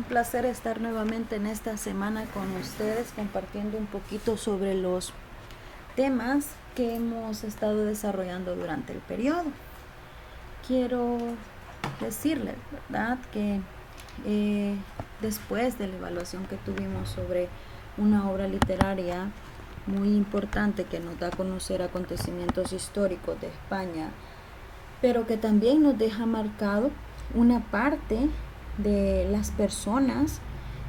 Placer estar nuevamente en esta semana con ustedes compartiendo un poquito sobre los temas que hemos estado desarrollando durante el periodo. Quiero decirles, ¿verdad?, que después de la evaluación que tuvimos sobre una obra literaria muy importante que nos da a conocer acontecimientos históricos de España, pero que también nos deja marcado una parte de las personas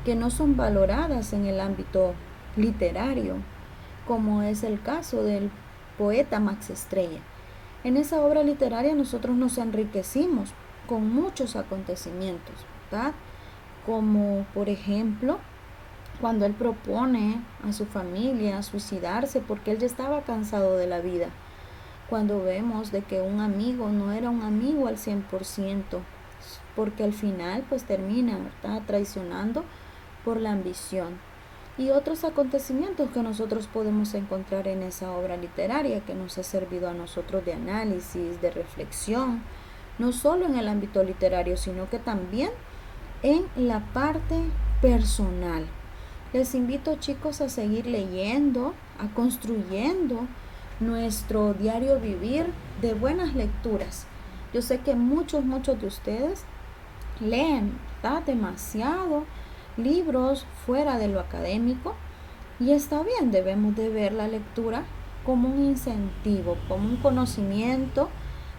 que no son valoradas en el ámbito literario, como es el caso del poeta Max Estrella. En esa obra literaria nosotros nos enriquecimos con muchos acontecimientos, ¿verdad? Como por ejemplo cuando él propone a su familia suicidarse porque él ya estaba cansado de la vida, cuando vemos de que un amigo no era un amigo al 100%, porque al final pues termina, ¿verdad?, traicionando por la ambición, y otros acontecimientos que nosotros podemos encontrar en esa obra literaria que nos ha servido a nosotros de análisis, de reflexión, no solo en el ámbito literario, sino que también en la parte personal. Les invito, chicos, a seguir leyendo, a construyendo nuestro diario vivir de buenas lecturas. Yo sé que muchos de ustedes leen, ¿verdad?, demasiado libros fuera de lo académico, y está bien, debemos de ver la lectura como un incentivo, como un conocimiento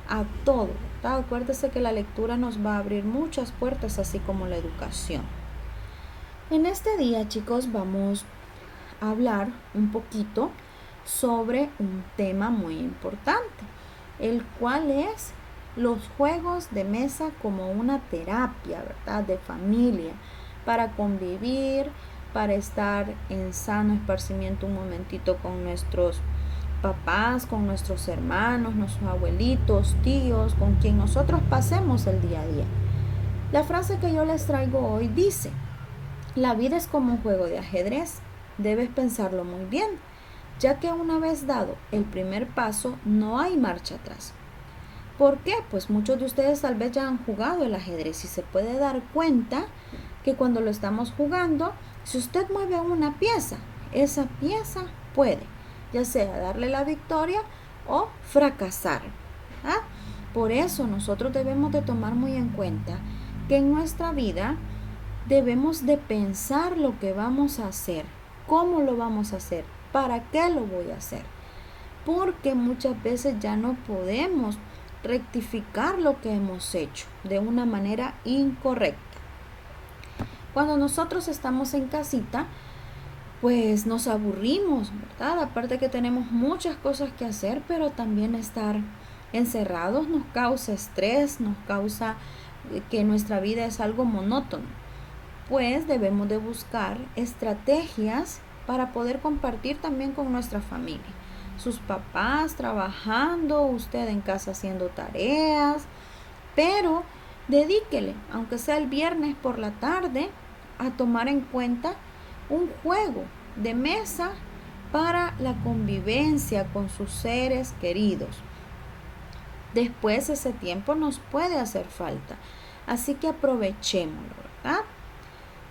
a todo, ¿verdad? Acuérdese que la lectura nos va a abrir muchas puertas, así como la educación. En este día, chicos, vamos a hablar un poquito sobre un tema muy importante, el cual es los juegos de mesa como una terapia, ¿verdad?, de familia, para convivir, para estar en sano esparcimiento un momentito con nuestros papás, con nuestros hermanos, nuestros abuelitos, tíos, con quien nosotros pasemos el día a día. La frase que yo les traigo hoy dice: la vida es como un juego de ajedrez, debes pensarlo muy bien, ya que una vez dado el primer paso no hay marcha atrás. ¿Por qué? Pues muchos de ustedes tal vez ya han jugado el ajedrez y se puede dar cuenta que cuando lo estamos jugando, si usted mueve una pieza, esa pieza puede, ya sea darle la victoria o fracasar, ¿ah? Por eso nosotros debemos de tomar muy en cuenta que en nuestra vida debemos de pensar lo que vamos a hacer, cómo lo vamos a hacer, para qué lo voy a hacer, porque muchas veces ya no podemos rectificar lo que hemos hecho de una manera incorrecta. Cuando nosotros estamos en casita, pues nos aburrimos, ¿verdad? Aparte que tenemos muchas cosas que hacer, pero también estar encerrados nos causa estrés, nos causa que nuestra vida es algo monótono. Pues debemos de buscar estrategias para poder compartir también con nuestra familia. Sus papás trabajando, usted en casa haciendo tareas, pero dedíquele, aunque sea el viernes por la tarde, a tomar en cuenta un juego de mesa para la convivencia con sus seres queridos. Después ese tiempo nos puede hacer falta, así que aprovechémoslo, ¿verdad?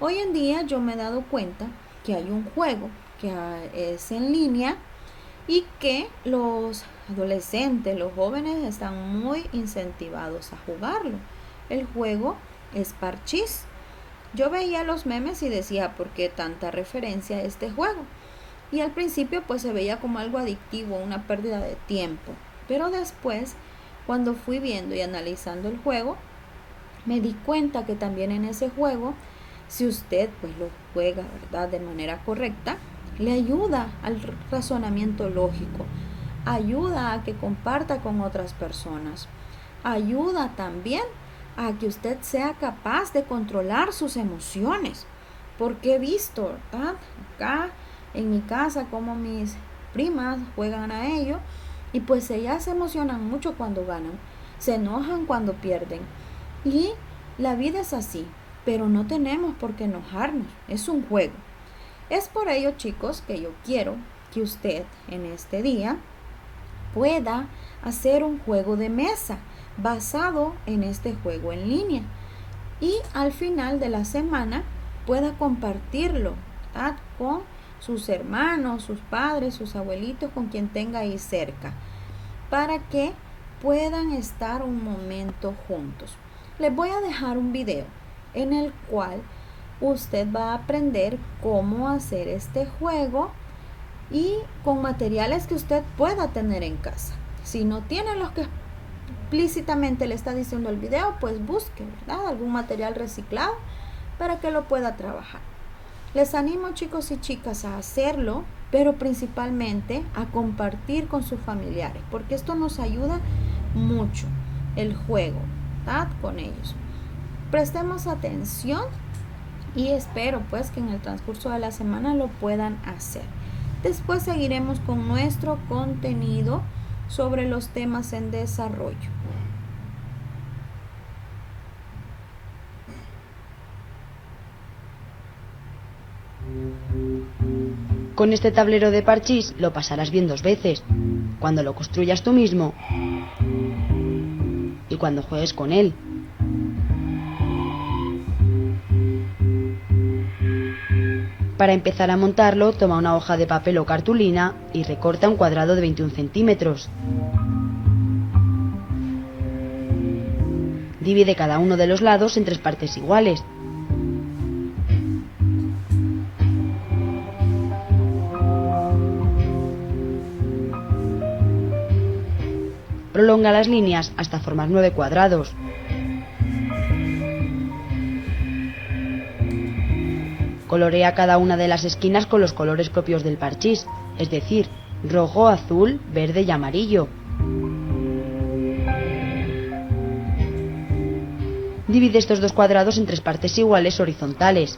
Hoy en día yo me he dado cuenta que hay un juego que es en línea y que los adolescentes, los jóvenes están muy incentivados a jugarlo. El juego es Parchís. Yo veía los memes y decía, ¿por qué tanta referencia a este juego? Y al principio pues se veía como algo adictivo, una pérdida de tiempo. Pero después, cuando fui viendo y analizando el juego, me di cuenta que también en ese juego, si usted pues lo juega, ¿verdad?, de manera correcta, le ayuda al razonamiento lógico, ayuda a que comparta con otras personas, ayuda también a que usted sea capaz de controlar sus emociones, porque he visto, ¿verdad?, acá en mi casa como mis primas juegan a ello y pues ellas se emocionan mucho cuando ganan, se enojan cuando pierden y la vida es así, pero no tenemos por qué enojarnos, es un juego. Es por ello, chicos, que yo quiero que usted en este día pueda hacer un juego de mesa basado en este juego en línea y al final de la semana pueda compartirlo, ¿verdad?, con sus hermanos, sus padres, sus abuelitos, con quien tenga ahí cerca, para que puedan estar un momento juntos. Les voy a dejar un video en el cual usted va a aprender cómo hacer este juego y con materiales que usted pueda tener en casa. Si no tiene los que explícitamente le está diciendo el video, pues busque, ¿verdad?, algún material reciclado para que lo pueda trabajar. Les animo, chicos y chicas, a hacerlo, pero principalmente a compartir con sus familiares, porque esto nos ayuda mucho, el juego, ¿verdad?, con ellos. Prestemos atención y espero pues que en el transcurso de la semana lo puedan hacer. Después seguiremos con nuestro contenido sobre los temas en desarrollo. Con este tablero de parchís lo pasarás bien 2 veces, cuando lo construyas tú mismo y cuando juegues con él. Para empezar a montarlo, toma una hoja de papel o cartulina y recorta un cuadrado de 21 centímetros. Divide cada uno de los lados en 3 partes iguales. Prolonga las líneas hasta formar 9 cuadrados. Colorea cada una de las esquinas con los colores propios del parchís, es decir, rojo, azul, verde y amarillo. Divide estos 2 cuadrados en 3 partes iguales horizontales.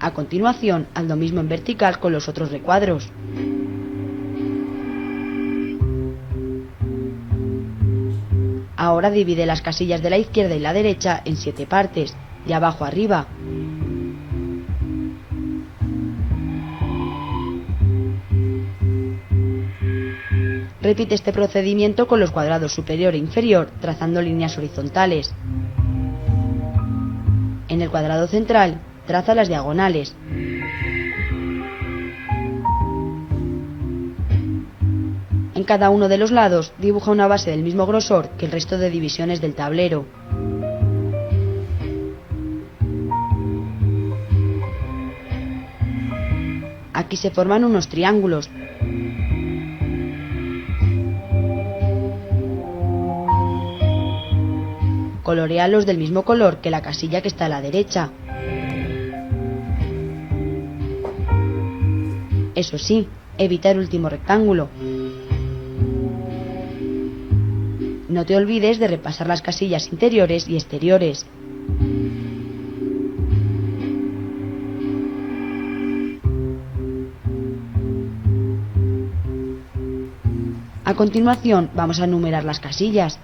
A continuación, haz lo mismo en vertical con los otros recuadros. Ahora divide las casillas de la izquierda y la derecha en 7 partes, de abajo a arriba. Repite este procedimiento con los cuadrados superior e inferior, trazando líneas horizontales. En el cuadrado central, traza las diagonales. En cada uno de los lados dibuja una base del mismo grosor que el resto de divisiones del tablero. Aquí se forman unos triángulos. Coloréalos del mismo color que la casilla que está a la derecha. Eso sí, evita el último rectángulo. No te olvides de repasar las casillas interiores y exteriores. A continuación vamos a numerar las casillas.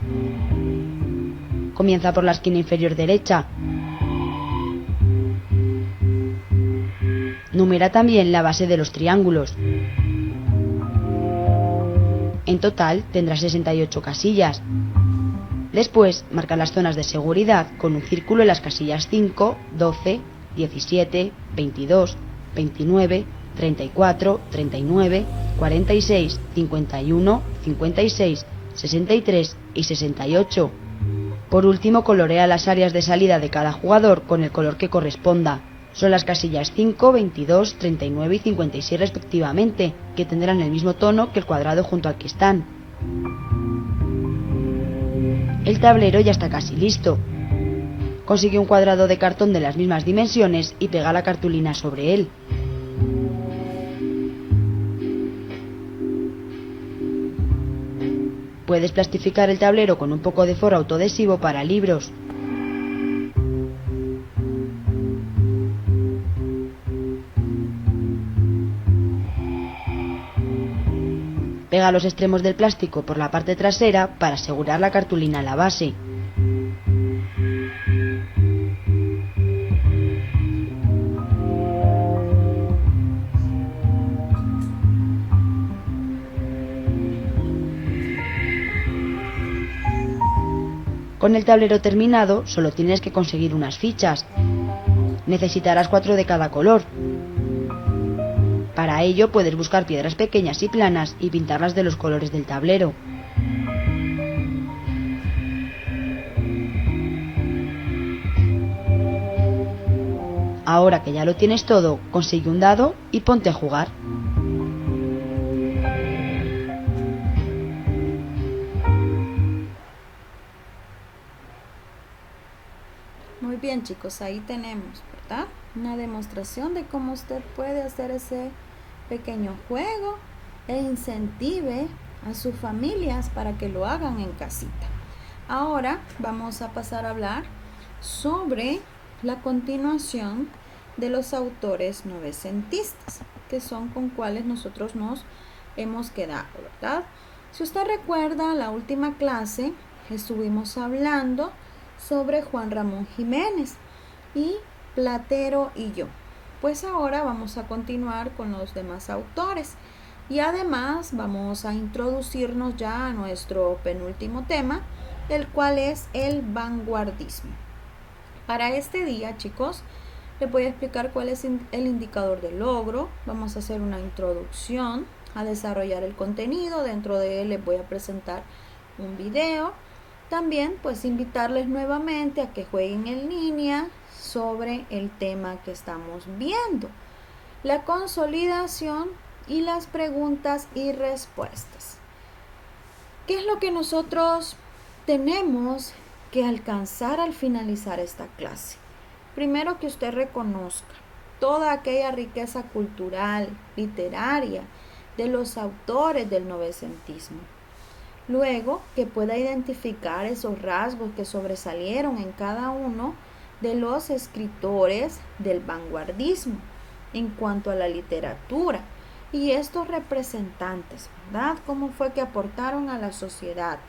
Comienza por la esquina inferior derecha. Numera también la base de los triángulos. En total tendrás 68 casillas. Después, marca las zonas de seguridad con un círculo en las casillas 5, 12, 17, 22, 29, 34, 39, 46, 51, 56, 63 y 68. Por último, colorea las áreas de salida de cada jugador con el color que corresponda. Son las casillas 5, 22, 39 y 56 respectivamente, que tendrán el mismo tono que el cuadrado junto al que están. El tablero ya está casi listo. Consigue un cuadrado de cartón de las mismas dimensiones y pega la cartulina sobre él. Puedes plastificar el tablero con un poco de forro autoadhesivo para libros. Pega los extremos del plástico por la parte trasera para asegurar la cartulina en la base. Con el tablero terminado, solo tienes que conseguir unas fichas. Necesitarás 4 de cada color. Para ello puedes buscar piedras pequeñas y planas y pintarlas de los colores del tablero. Ahora que ya lo tienes todo, consigue un dado y ponte a jugar. Muy bien, chicos, ahí tenemos, ¿verdad? Una demostración de cómo usted puede hacer ese pequeño juego e incentive a sus familias para que lo hagan en casita. Ahora vamos a pasar a hablar sobre la continuación de los autores novecentistas, que son con cuales nosotros nos hemos quedado, ¿verdad? Si usted recuerda, la última clase estuvimos hablando sobre Juan Ramón Jiménez y Platero y yo. Pues ahora vamos a continuar con los demás autores y además vamos a introducirnos ya a nuestro penúltimo tema, el cual es el vanguardismo. Para este día, chicos, les voy a explicar cuál es el indicador de logro. Vamos a hacer una introducción a desarrollar el contenido. Dentro de él les voy a presentar un video. También pues invitarles nuevamente a que jueguen en línea sobre el tema que estamos viendo, la consolidación y las preguntas y respuestas. ¿Qué es lo que nosotros tenemos que alcanzar al finalizar esta clase? Primero, que usted reconozca toda aquella riqueza cultural, literaria de los autores del novecentismo. Luego, que pueda identificar esos rasgos que sobresalieron en cada uno de los escritores del vanguardismo en cuanto a la literatura y estos representantes, ¿verdad? ¿Cómo fue que aportaron a la sociedad?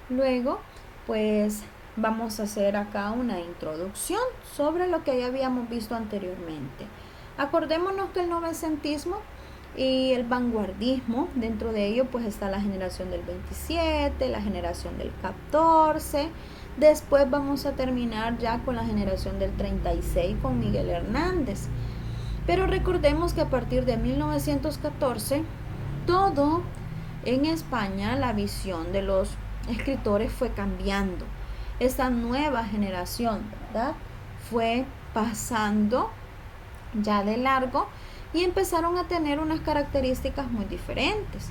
Luego, pues vamos a hacer acá una introducción sobre lo que ya habíamos visto anteriormente. Acordémonos que el novecentismo y el vanguardismo, dentro de ello pues está la generación del 27, la generación del 14, después vamos a terminar ya con la generación del 36 con Miguel Hernández. Pero recordemos que a partir de 1914 todo en España, la visión de los escritores fue cambiando. Esta nueva generación, ¿verdad?, fue pasando ya de largo y empezaron a tener unas características muy diferentes.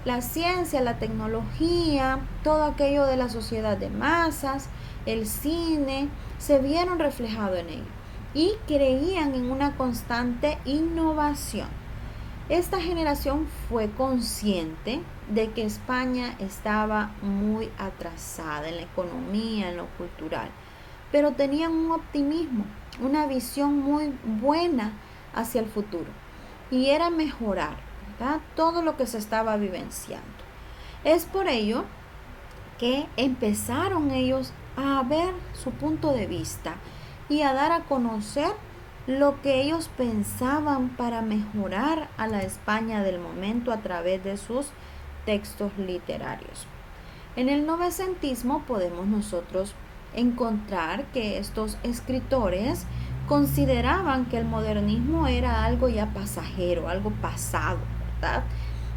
La ciencia, la tecnología, todo aquello de la sociedad de masas, el cine, se vieron reflejados en ello y creían en una constante innovación. Esta generación fue consciente de que España estaba muy atrasada en la economía, en lo cultural, pero tenían un optimismo, una visión muy buena hacia el futuro y era mejorar, ¿verdad?, todo lo que se estaba vivenciando. Es por ello que empezaron ellos a ver su punto de vista y a dar a conocer lo que ellos pensaban para mejorar a la España del momento a través de sus textos literarios. En el novecentismo podemos nosotros encontrar que estos escritores consideraban que el modernismo era algo ya pasajero, algo pasado, ¿verdad?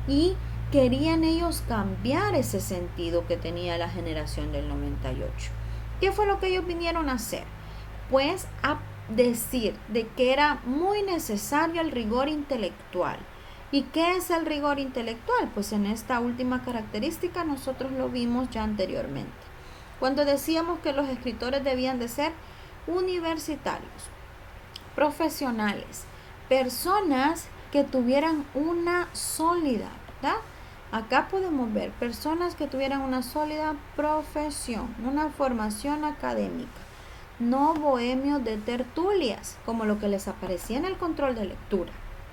Y querían ellos cambiar ese sentido que tenía la generación del 98. ¿Qué fue lo que ellos vinieron a hacer? Pues a decir de que era muy necesario el rigor intelectual. ¿Y qué es el rigor intelectual? Pues en esta última característica nosotros lo vimos ya anteriormente, cuando decíamos que los escritores debían de ser universitarios, profesionales, personas que tuvieran una sólida, ¿verdad? Acá podemos ver personas que tuvieran una sólida profesión, una formación académica, no bohemios de tertulias, como lo que les aparecía en el control de lectura,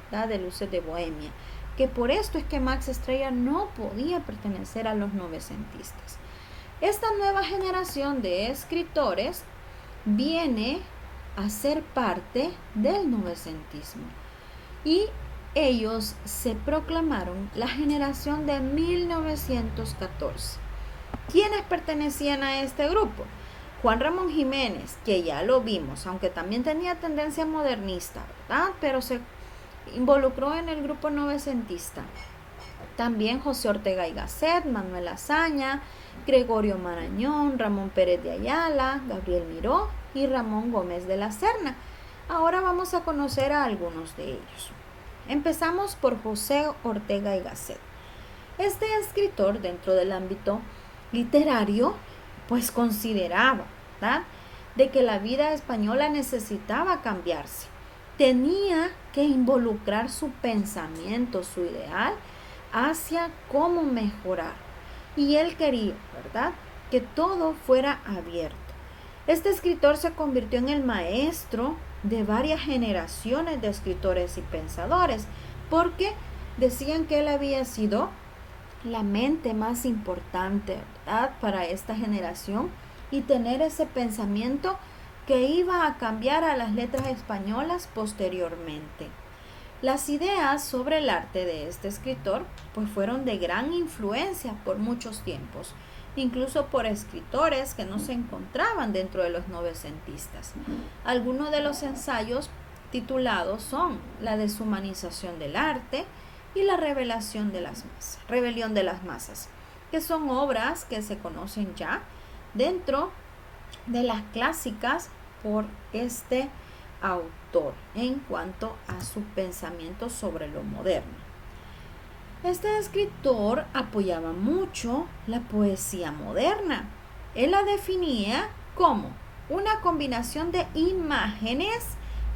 ¿verdad? De luces de bohemia, que por esto es que Max Estrella no podía pertenecer a los novecentistas. Esta nueva generación de escritores viene a ser parte del novecentismo y ellos se proclamaron la generación de 1914. ¿Quiénes pertenecían a este grupo? Juan Ramón Jiménez, que ya lo vimos, aunque también tenía tendencia modernista, ¿verdad? Pero se involucró en el grupo novecentista. También José Ortega y Gasset, Manuel Azaña, Gregorio Marañón, Ramón Pérez de Ayala, Gabriel Miró y Ramón Gómez de la Serna. Ahora vamos a conocer a algunos de ellos. Empezamos por José Ortega y Gasset. Este escritor, dentro del ámbito literario, pues consideraba, ¿verdad?, de que la vida española necesitaba cambiarse. Tenía que involucrar su pensamiento, su ideal, hacia cómo mejorar. Y él quería, ¿verdad?, que todo fuera abierto. Este escritor se convirtió en el maestro de varias generaciones de escritores y pensadores, porque decían que él había sido la mente más importante, ¿verdad?, para esta generación, y tener ese pensamiento que iba a cambiar a las letras españolas posteriormente. Las ideas sobre el arte de este escritor pues fueron de gran influencia por muchos tiempos, incluso por escritores que no se encontraban dentro de los novecentistas. Algunos de los ensayos titulados son La deshumanización del arte y La rebelión de las masas, que son obras que se conocen ya dentro de las clásicas por este autor en cuanto a su pensamiento sobre lo moderno. Este escritor apoyaba mucho la poesía moderna. Él la definía como una combinación de imágenes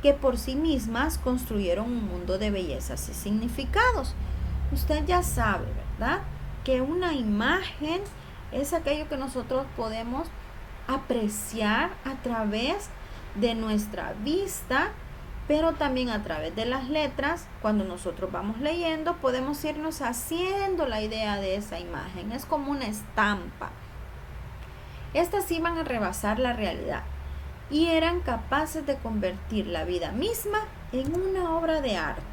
que por sí mismas construyeron un mundo de bellezas y significados. Usted ya sabe, ¿verdad?, que una imagen es aquello que nosotros podemos apreciar a través de nuestra vista, pero también a través de las letras. Cuando nosotros vamos leyendo, podemos irnos haciendo la idea de esa imagen. Es como una estampa. Estas iban a rebasar la realidad y eran capaces de convertir la vida misma en una obra de arte,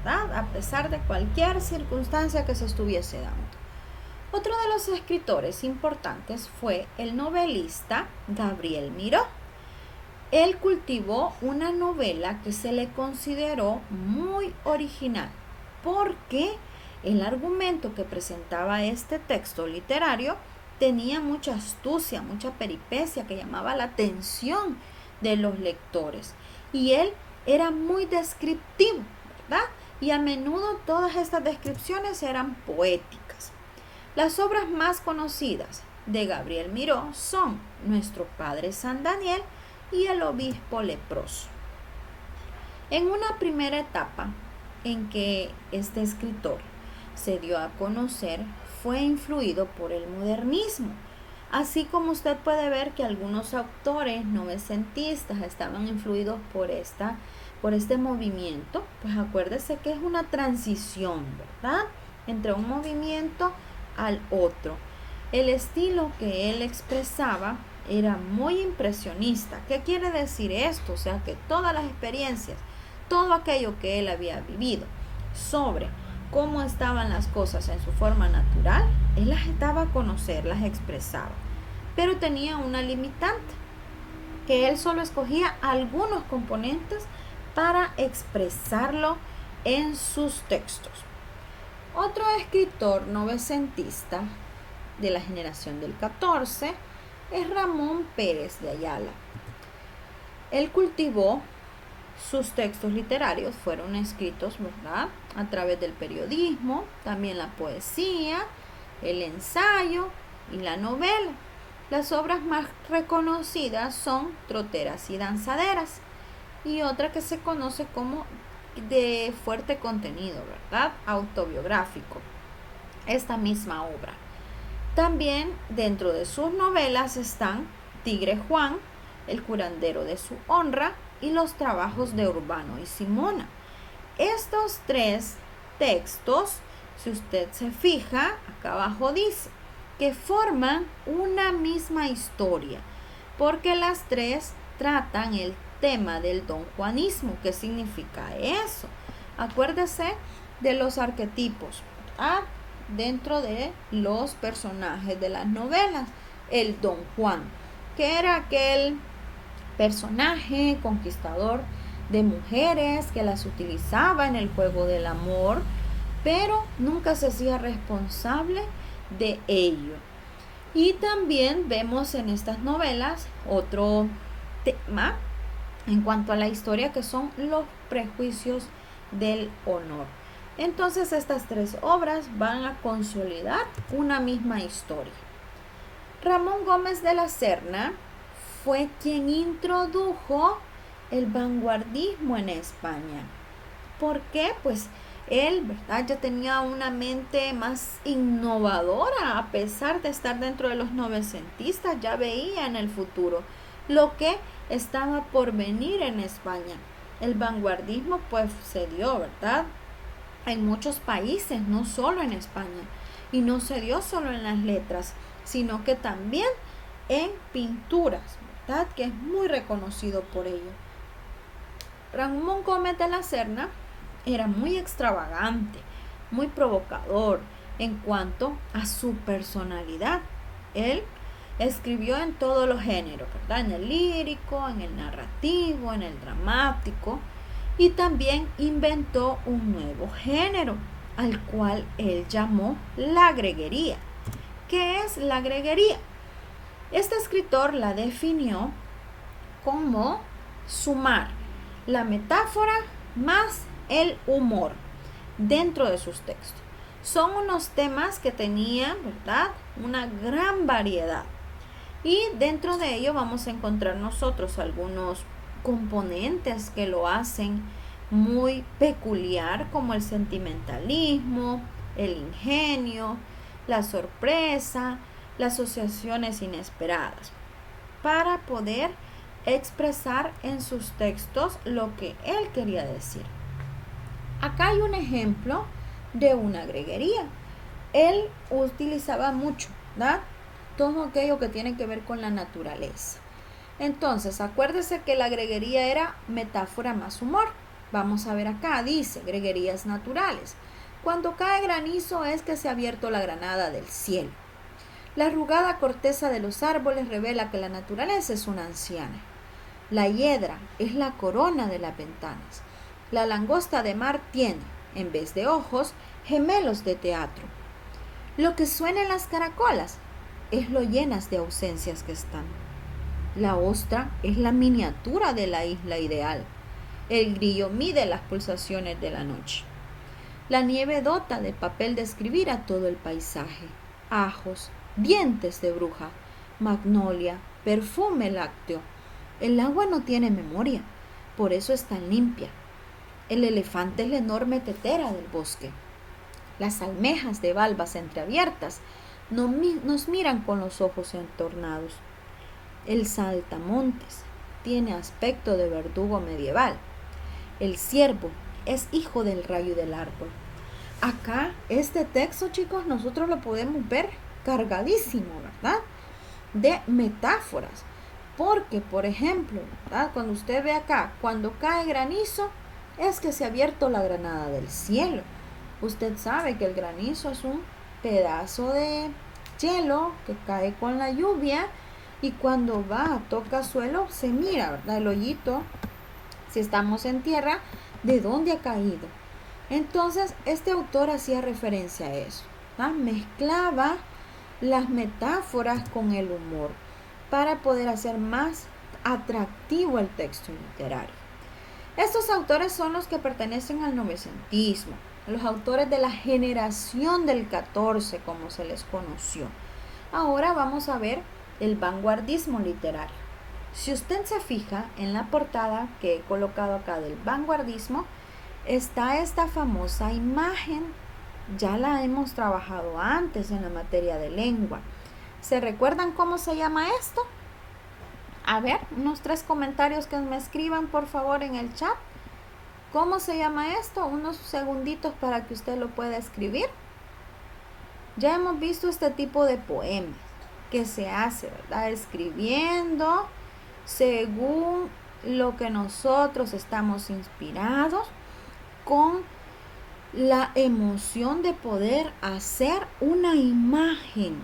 ¿verdad?, a pesar de cualquier circunstancia que se estuviese dando. Otro de los escritores importantes fue el novelista Gabriel Miró. Él cultivó una novela que se le consideró muy original, porque el argumento que presentaba este texto literario tenía mucha astucia, mucha peripecia que llamaba la atención de los lectores. Y él era muy descriptivo, ¿verdad? Y a menudo todas estas descripciones eran poéticas. Las obras más conocidas de Gabriel Miró son Nuestro Padre San Daniel y El Obispo Leproso. En una primera etapa en que este escritor se dio a conocer, fue influido por el modernismo, así como usted puede ver que algunos autores novecentistas estaban influidos por este movimiento. Pues acuérdese que es una transición, ¿verdad?, entre un movimiento al otro. El estilo que él expresaba era muy impresionista. ¿Qué quiere decir esto? O sea, que todas las experiencias, todo aquello que él había vivido sobre cómo estaban las cosas en su forma natural, él las daba a conocer, las expresaba, pero tenía una limitante, que él solo escogía algunos componentes para expresarlo en sus textos. Otro escritor novecentista de la generación del 14 es Ramón Pérez de Ayala. Él cultivó sus textos literarios, fueron escritos, ¿verdad?, a través del periodismo, también la poesía, el ensayo y la novela. Las obras más reconocidas son Troteras y Danzaderas, y otra que se conoce como de fuerte contenido, ¿verdad?, autobiográfico, esta misma obra. También dentro de sus novelas están Tigre Juan, El curandero de su honra y Los trabajos de Urbano y Simona. Estos tres textos, si usted se fija, acá abajo dice que forman una misma historia, porque las tres tratan el tema del donjuanismo. ¿Qué significa eso? Acuérdese de los arquetipos, ¿verdad?, dentro de los personajes de las novelas. El Don Juan, que era aquel personaje conquistador de mujeres que las utilizaba en el juego del amor, pero nunca se hacía responsable de ello. Y también vemos en estas novelas otro tema en cuanto a la historia, que son los prejuicios del honor. Entonces estas tres obras van a consolidar una misma historia. Ramón Gómez de la Serna fue quien introdujo el vanguardismo en España. ¿Por qué? Pues él, ¿verdad?, ya tenía una mente más innovadora. A pesar de estar dentro de los novecentistas, ya veía en el futuro lo que estaba por venir en España. El vanguardismo pues se dio, ¿verdad?, en muchos países, no solo en España, y no se dio solo en las letras, sino que también en pinturas, ¿verdad?, que es muy reconocido por ello. Ramón Gómez de la Serna era muy extravagante, muy provocador en cuanto a su personalidad. Él escribió en todos los géneros, ¿verdad?, en el lírico, en el narrativo, en el dramático, y también inventó un nuevo género, al cual él llamó la greguería. ¿Qué es la greguería? Este escritor la definió como sumar la metáfora más el humor dentro de sus textos. Son unos temas que tenían, ¿verdad?, una gran variedad, y dentro de ello vamos a encontrar nosotros algunos componentes que lo hacen muy peculiar, como el sentimentalismo, el ingenio, la sorpresa, las asociaciones inesperadas, para poder expresar en sus textos lo que él quería decir. Acá hay un ejemplo de una greguería. Él utilizaba mucho, ¿verdad?, todo aquello que tiene que ver con la naturaleza. Entonces, acuérdese que la greguería era metáfora más humor. Vamos a ver acá, dice, greguerías naturales. Cuando cae granizo es que se ha abierto la granada del cielo. La arrugada corteza de los árboles revela que la naturaleza es una anciana. La hiedra es la corona de las ventanas. La langosta de mar tiene, en vez de ojos, gemelos de teatro. Lo que suena en las caracolas es lo llenas de ausencias que están. La ostra es la miniatura de la isla ideal. El grillo mide las pulsaciones de la noche. La nieve dota de papel de escribir a todo el paisaje. Ajos, dientes de bruja, magnolia, perfume lácteo. El agua no tiene memoria, por eso es tan limpia. El elefante es la enorme tetera del bosque. Las almejas de valvas entreabiertas nos miran con los ojos entornados. El saltamontes tiene aspecto de verdugo medieval. El ciervo es hijo del rayo y del árbol. Acá, este texto, chicos, nosotros lo podemos ver cargadísimo, ¿verdad?, de metáforas. Porque, por ejemplo, ¿verdad?, cuando usted ve acá, cuando cae granizo, es que se ha abierto la granada del cielo. Usted sabe que el granizo es un pedazo de hielo que cae con la lluvia y cuando toca suelo, se mira, ¿verdad? El hoyito, si estamos en tierra, de dónde ha caído. Entonces, este autor hacía referencia a eso, ¿verdad? Mezclaba las metáforas con el humor para poder hacer más atractivo el texto literario. Estos autores son los que pertenecen al novecentismo, los autores de la generación del 14, como se les conoció. Ahora vamos a ver el vanguardismo literario. Si usted se fija en la portada que he colocado acá del vanguardismo, está esta famosa imagen. Ya la hemos trabajado antes en la materia de lengua. ¿Se recuerdan cómo se llama esto? A ver, unos 3 comentarios que me escriban por favor en el chat. ¿Cómo se llama esto? Unos segunditos para que usted lo pueda escribir. Ya hemos visto este tipo de poemas que se hace, ¿verdad? Escribiendo según lo que nosotros estamos inspirados, con la emoción de poder hacer una imagen.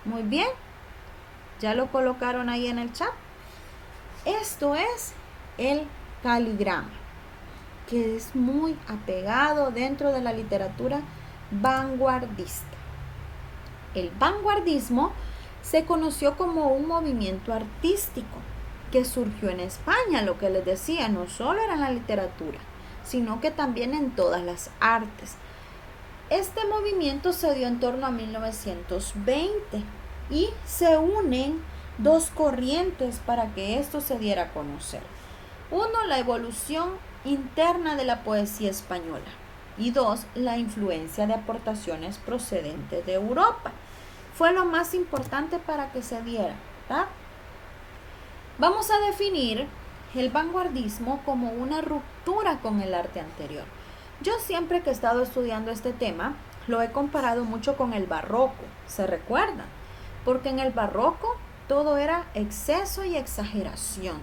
Muy bien, ya lo colocaron ahí en el chat. Esto es el caligrama, que es muy apegado dentro de la literatura vanguardista. El vanguardismo se conoció como un movimiento artístico que surgió en España, lo que les decía, no solo era en la literatura, sino que también en todas las artes. Este movimiento se dio en torno a 1920 y se unen 2 corrientes para que esto se diera a conocer. 1, la evolución interna de la poesía española y 2, la influencia de aportaciones procedentes de Europa. Fue lo más importante para que se diera, ¿verdad? Vamos a definir el vanguardismo como una ruptura con el arte anterior. Yo siempre que he estado estudiando este tema, lo he comparado mucho con el barroco, ¿se recuerdan? Porque en el barroco todo era exceso y exageración.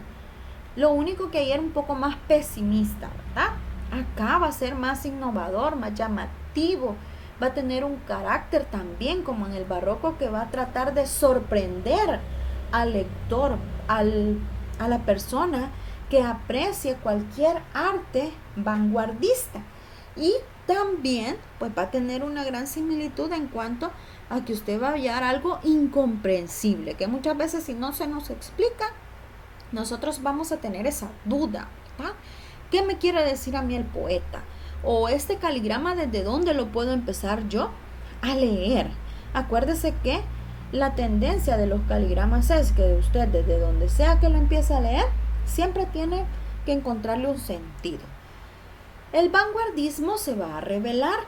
Lo único que ahí era un poco más pesimista, ¿verdad? Acá va a ser más innovador, más llamativo, va a tener un carácter también como en el barroco que va a tratar de sorprender al lector, a la persona que aprecie cualquier arte vanguardista. Y también pues va a tener una gran similitud en cuanto a que usted va a hallar algo incomprensible, que muchas veces si no se nos explica, nosotros vamos a tener esa duda, ¿verdad? ¿Qué me quiere decir a mí el poeta? O este caligrama, ¿desde dónde lo puedo empezar yo a leer? Acuérdese que la tendencia de los caligramas es que usted, desde donde sea que lo empiece a leer, siempre tiene que encontrarle un sentido. El vanguardismo se va a rebelar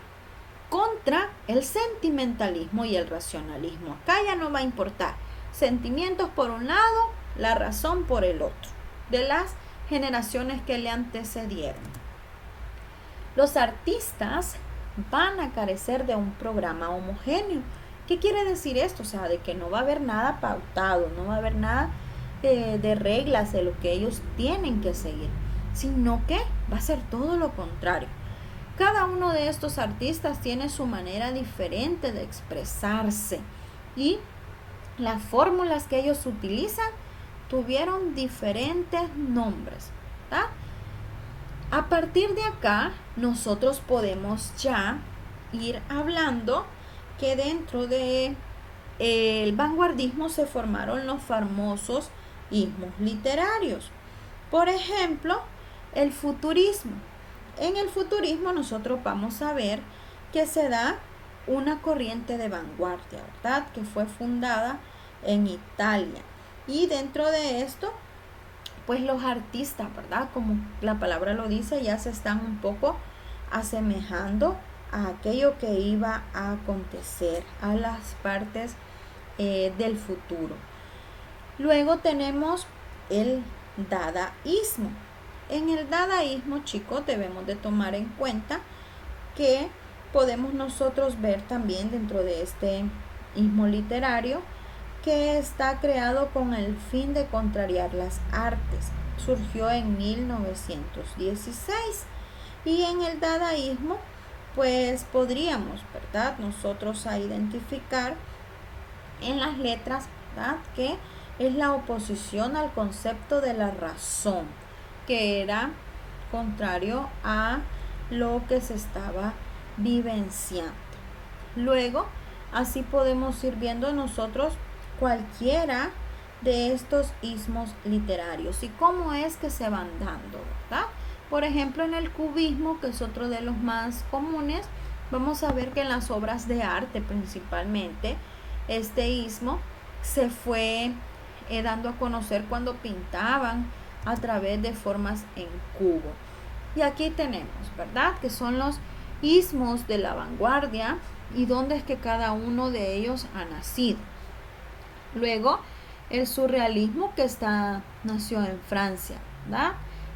contra el sentimentalismo y el racionalismo. Acá ya no va a importar sentimientos por un lado, la razón por el otro, de las generaciones que le antecedieron. Los artistas van a carecer de un programa homogéneo. ¿Qué quiere decir esto? O sea, de que no va a haber nada pautado, no va a haber nada de reglas de lo que ellos tienen que seguir, sino que va a ser todo lo contrario. Cada uno de estos artistas tiene su manera diferente de expresarse y las fórmulas que ellos utilizan tuvieron diferentes nombres, ¿verdad? A partir de acá, nosotros podemos ya ir hablando que dentro de el vanguardismo se formaron los famosos ismos literarios. Por ejemplo, el futurismo. En el futurismo nosotros vamos a ver que se da una corriente de vanguardia, ¿verdad? Que fue fundada en Italia. Y dentro de esto, pues los artistas, ¿verdad? Como la palabra lo dice, ya se están un poco asemejando a aquello que iba a acontecer, a las partes del futuro. Luego tenemos el dadaísmo. En el dadaísmo, chicos, debemos de tomar en cuenta que podemos nosotros ver también dentro de este ismo literario que está creado con el fin de contrariar las artes. Surgió en 1916 y en el dadaísmo pues podríamos, ¿verdad?, nosotros a identificar en las letras, ¿verdad?, que es la oposición al concepto de la razón, que era contrario a lo que se estaba vivenciando. Luego, así podemos ir viendo nosotros cualquiera de estos ismos literarios y cómo es que se van dando, ¿verdad? Por ejemplo, en el cubismo, que es otro de los más comunes, vamos a ver que en las obras de arte principalmente, este ismo se fue dando a conocer cuando pintaban a través de formas en cubo. Y aquí tenemos, ¿verdad?, que son los ismos de la vanguardia y dónde es que cada uno de ellos ha nacido. Luego, el surrealismo, que nació en Francia, ¿verdad?,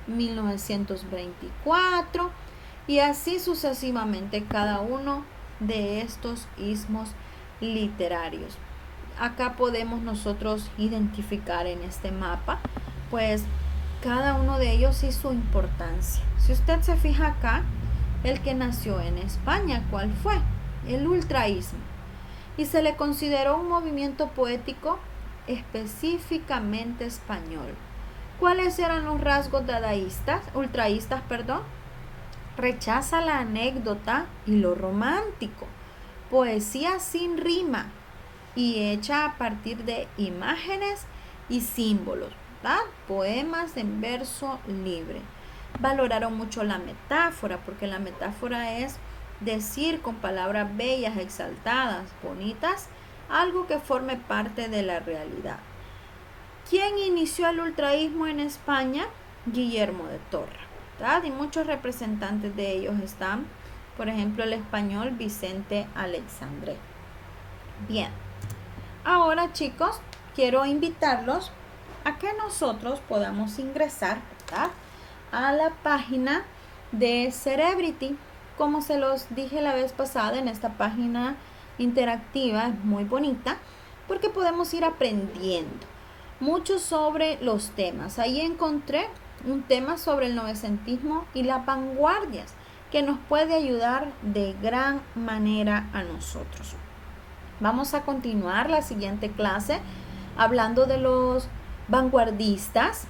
1924, y así sucesivamente cada uno de estos ismos literarios. Acá podemos nosotros identificar en este mapa, pues cada uno de ellos y su importancia. Si usted se fija acá, el que nació en España, ¿cuál fue? El ultraísmo. Y se le consideró un movimiento poético específicamente español. ¿Cuáles eran los rasgos ultraístas? Rechaza la anécdota y lo romántico, poesía sin rima y hecha a partir de imágenes y símbolos, ¿verdad?, poemas en verso libre. Valoraron mucho la metáfora, porque la metáfora es decir con palabras bellas, exaltadas, bonitas, algo que forme parte de la realidad. ¿Quién inició el ultraísmo en España? Guillermo de Torra, ¿verdad? Y muchos representantes de ellos están, por ejemplo, el español Vicente Aleixandre. Bien, ahora, chicos, quiero invitarlos a que nosotros podamos ingresar, ¿verdad?, a la página de Cerebrity. Como se los dije la vez pasada, en esta página interactiva es muy bonita porque podemos ir aprendiendo mucho sobre los temas. Ahí encontré un tema sobre el novecentismo y las vanguardias que nos puede ayudar de gran manera a nosotros. Vamos a continuar la siguiente clase hablando de los vanguardistas,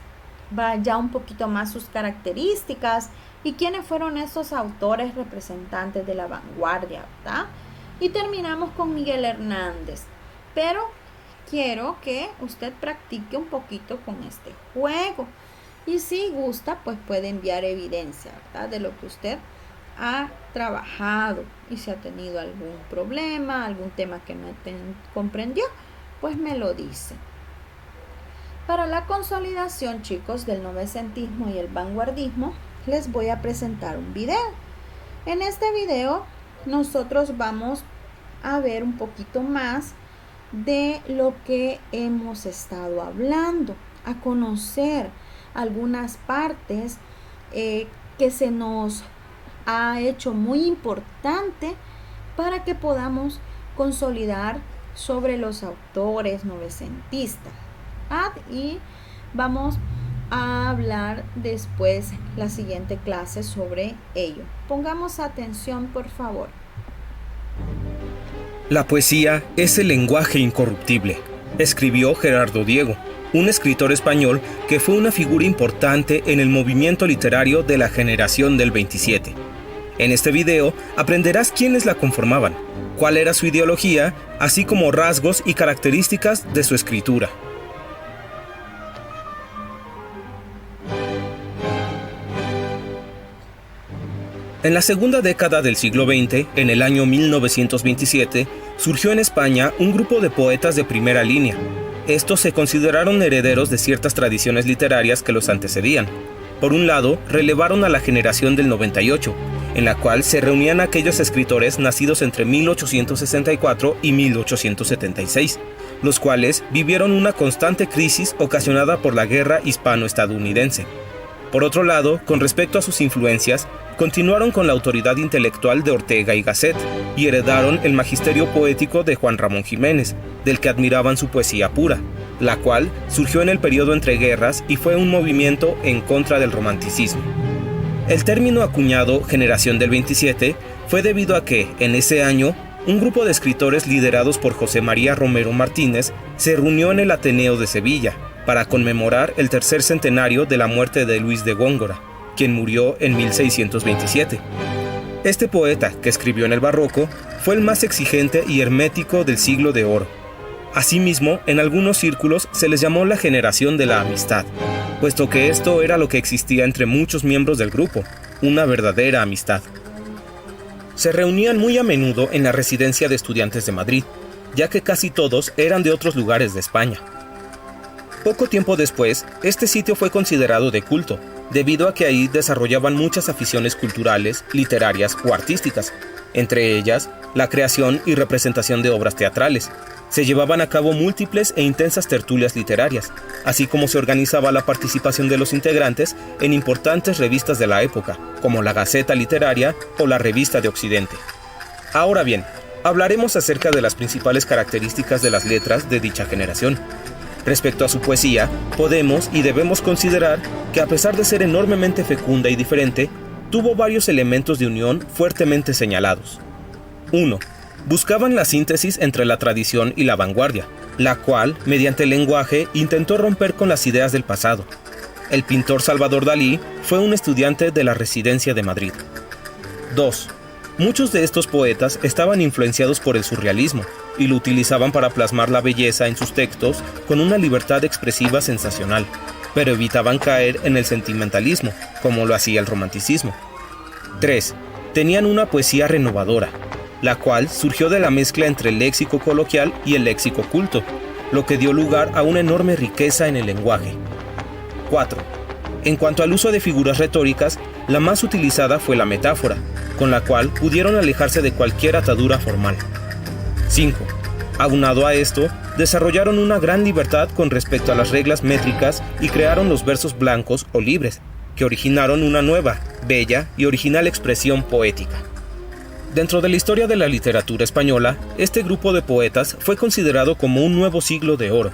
ya un poquito más sus características y quiénes fueron esos autores representantes de la vanguardia, ¿verdad? Y terminamos con Miguel Hernández, pero quiero que usted practique un poquito con este juego y si gusta, pues puede enviar evidencia, ¿verdad?, de lo que usted ha trabajado, y si ha tenido algún problema, algún tema que no comprendió, pues me lo dice. Para la consolidación, chicos, del novecentismo y el vanguardismo, les voy a presentar un video. En este video nosotros vamos a ver un poquito más de lo que hemos estado hablando, a conocer algunas partes que se nos ha hecho muy importante para que podamos consolidar sobre los autores novecentistas. Y vamos a hablar después la siguiente clase sobre ello. Pongamos atención, por favor. La poesía es el lenguaje incorruptible, escribió Gerardo Diego, un escritor español que fue una figura importante en el movimiento literario de la generación del 27. En este video aprenderás quiénes la conformaban, cuál era su ideología, así como rasgos y características de su escritura. En la segunda década del siglo XX, en el año 1927, surgió en España un grupo de poetas de primera línea. Estos se consideraron herederos de ciertas tradiciones literarias que los antecedían. Por un lado, relevaron a la generación del 98, en la cual se reunían aquellos escritores nacidos entre 1864 y 1876, los cuales vivieron una constante crisis ocasionada por la guerra hispano-estadounidense. Por otro lado, con respecto a sus influencias, continuaron con la autoridad intelectual de Ortega y Gasset y heredaron el magisterio poético de Juan Ramón Jiménez, del que admiraban su poesía pura, la cual surgió en el periodo entre guerras y fue un movimiento en contra del romanticismo. El término acuñado generación del 27 fue debido a que, en ese año, un grupo de escritores liderados por José María Romero Martínez se reunió en el Ateneo de Sevilla para conmemorar el tercer centenario de la muerte de Luis de Góngora, quien murió en 1627. Este poeta, que escribió en el barroco, fue el más exigente y hermético del siglo de oro. Asimismo, en algunos círculos se les llamó la generación de la amistad, puesto que esto era lo que existía entre muchos miembros del grupo, una verdadera amistad. Se reunían muy a menudo en la residencia de estudiantes de Madrid, ya que casi todos eran de otros lugares de España. Poco tiempo después, este sitio fue considerado de culto, debido a que ahí desarrollaban muchas aficiones culturales, literarias o artísticas, entre ellas la creación y representación de obras teatrales. Se llevaban a cabo múltiples e intensas tertulias literarias, así como se organizaba la participación de los integrantes en importantes revistas de la época, como la Gaceta Literaria o la Revista de Occidente. Ahora bien, hablaremos acerca de las principales características de las letras de dicha generación. Respecto a su poesía, podemos y debemos considerar que, a pesar de ser enormemente fecunda y diferente, tuvo varios elementos de unión fuertemente señalados. 1. Buscaban la síntesis entre la tradición y la vanguardia, la cual, mediante el lenguaje, intentó romper con las ideas del pasado. El pintor Salvador Dalí fue un estudiante de la Residencia de Madrid. 2. Muchos de estos poetas estaban influenciados por el surrealismo y lo utilizaban para plasmar la belleza en sus textos con una libertad expresiva sensacional, pero evitaban caer en el sentimentalismo, como lo hacía el romanticismo. 3. Tenían una poesía renovadora, la cual surgió de la mezcla entre el léxico coloquial y el léxico culto, lo que dio lugar a una enorme riqueza en el lenguaje. 4. En cuanto al uso de figuras retóricas, la más utilizada fue la metáfora, con la cual pudieron alejarse de cualquier atadura formal. 5. Aunado a esto, desarrollaron una gran libertad con respecto a las reglas métricas y crearon los versos blancos o libres, que originaron una nueva, bella y original expresión poética. Dentro de la historia de la literatura española, este grupo de poetas fue considerado como un nuevo siglo de oro.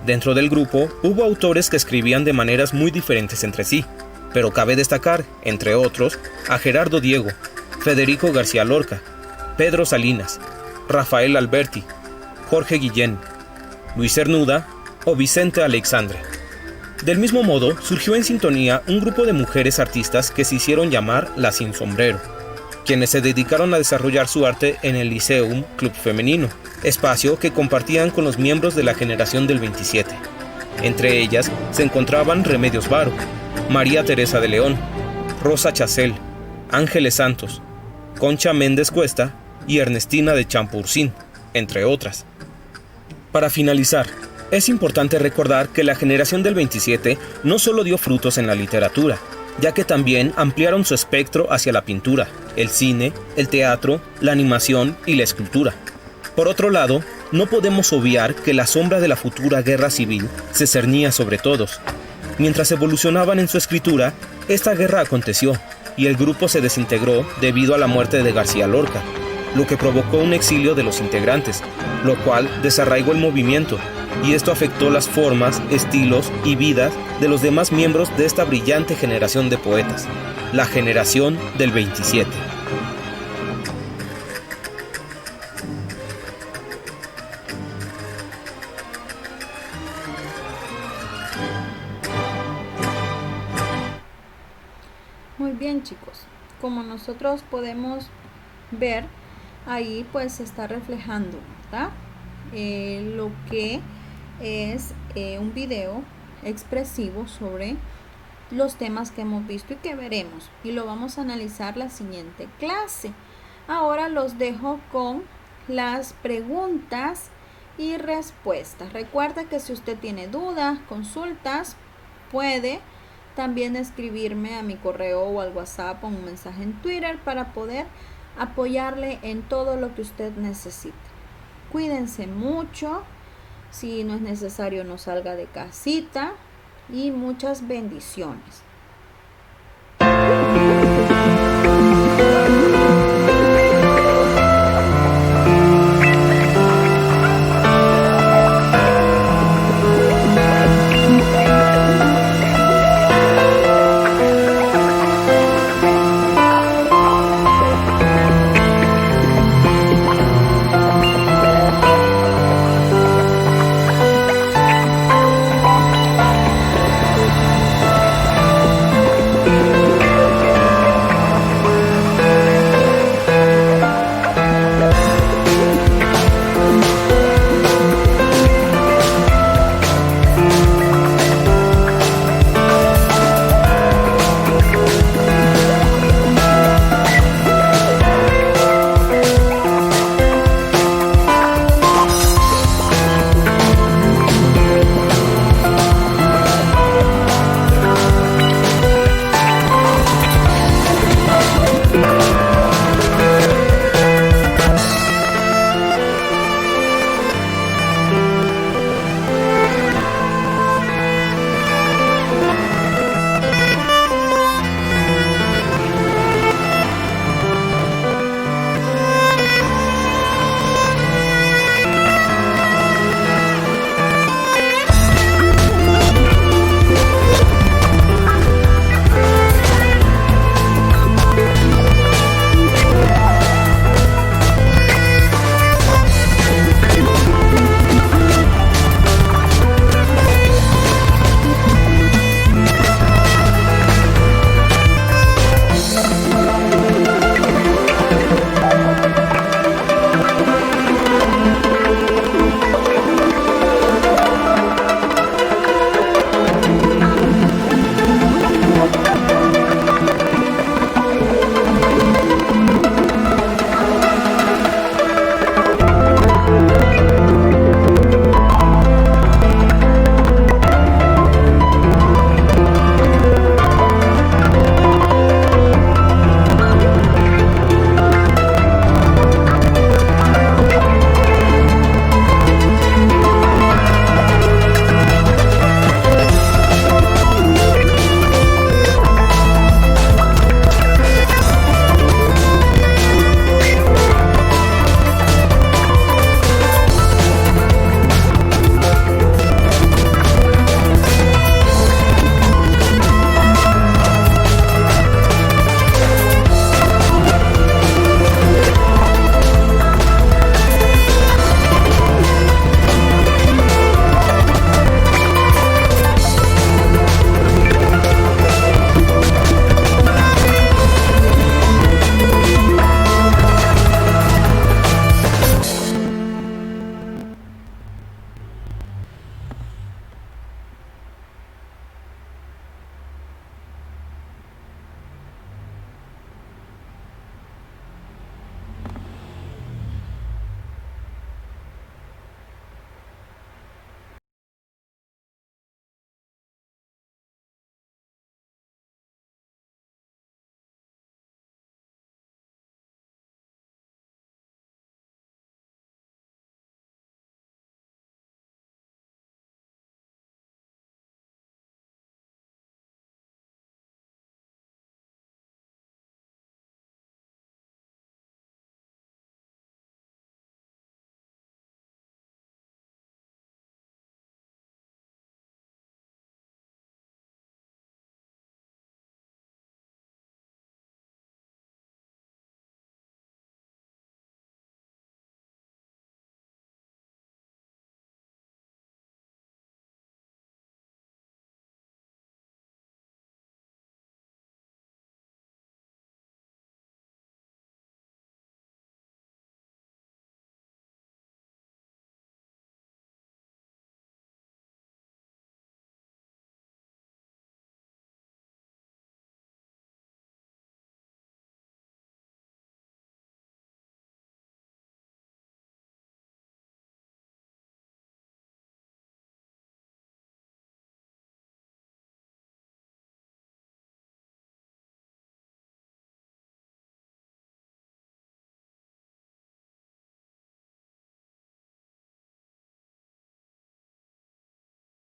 Dentro del grupo hubo autores que escribían de maneras muy diferentes entre sí, pero cabe destacar, entre otros, a Gerardo Diego, Federico García Lorca, Pedro Salinas, Rafael Alberti, Jorge Guillén, Luis Cernuda o Vicente Aleixandre. Del mismo modo, surgió en sintonía un grupo de mujeres artistas que se hicieron llamar las Sin Sombrero, quienes se dedicaron a desarrollar su arte en el Liceum Club Femenino, espacio que compartían con los miembros de la generación del 27. Entre ellas se encontraban Remedios Varo, María Teresa de León, Rosa Chacel, Ángeles Santos, Concha Méndez Cuesta y Ernestina de Champurcín, entre otras. Para finalizar, es importante recordar que la generación del 27 no solo dio frutos en la literatura, ya que también ampliaron su espectro hacia la pintura, el cine, el teatro, la animación y la escultura. Por otro lado, no podemos obviar que la sombra de la futura guerra civil se cernía sobre todos. Mientras evolucionaban en su escritura, esta guerra aconteció y el grupo se desintegró debido a la muerte de García Lorca, lo que provocó un exilio de los integrantes, lo cual desarraigó el movimiento, y esto afectó las formas, estilos y vidas de los demás miembros de esta brillante generación de poetas, la generación del 27. Muy bien, chicos, como nosotros podemos ver, ahí pues se está reflejando, ¿verdad? Lo que es un video expresivo sobre los temas que hemos visto y que veremos, y lo vamos a analizar la siguiente clase. Ahora los dejo con las preguntas y respuestas. Recuerda que si usted tiene dudas, consultas, puede también escribirme a mi correo o al WhatsApp o un mensaje en Twitter para poder apoyarle en todo lo que usted necesite. Cuídense mucho, si no es necesario no salga de casita, y muchas bendiciones.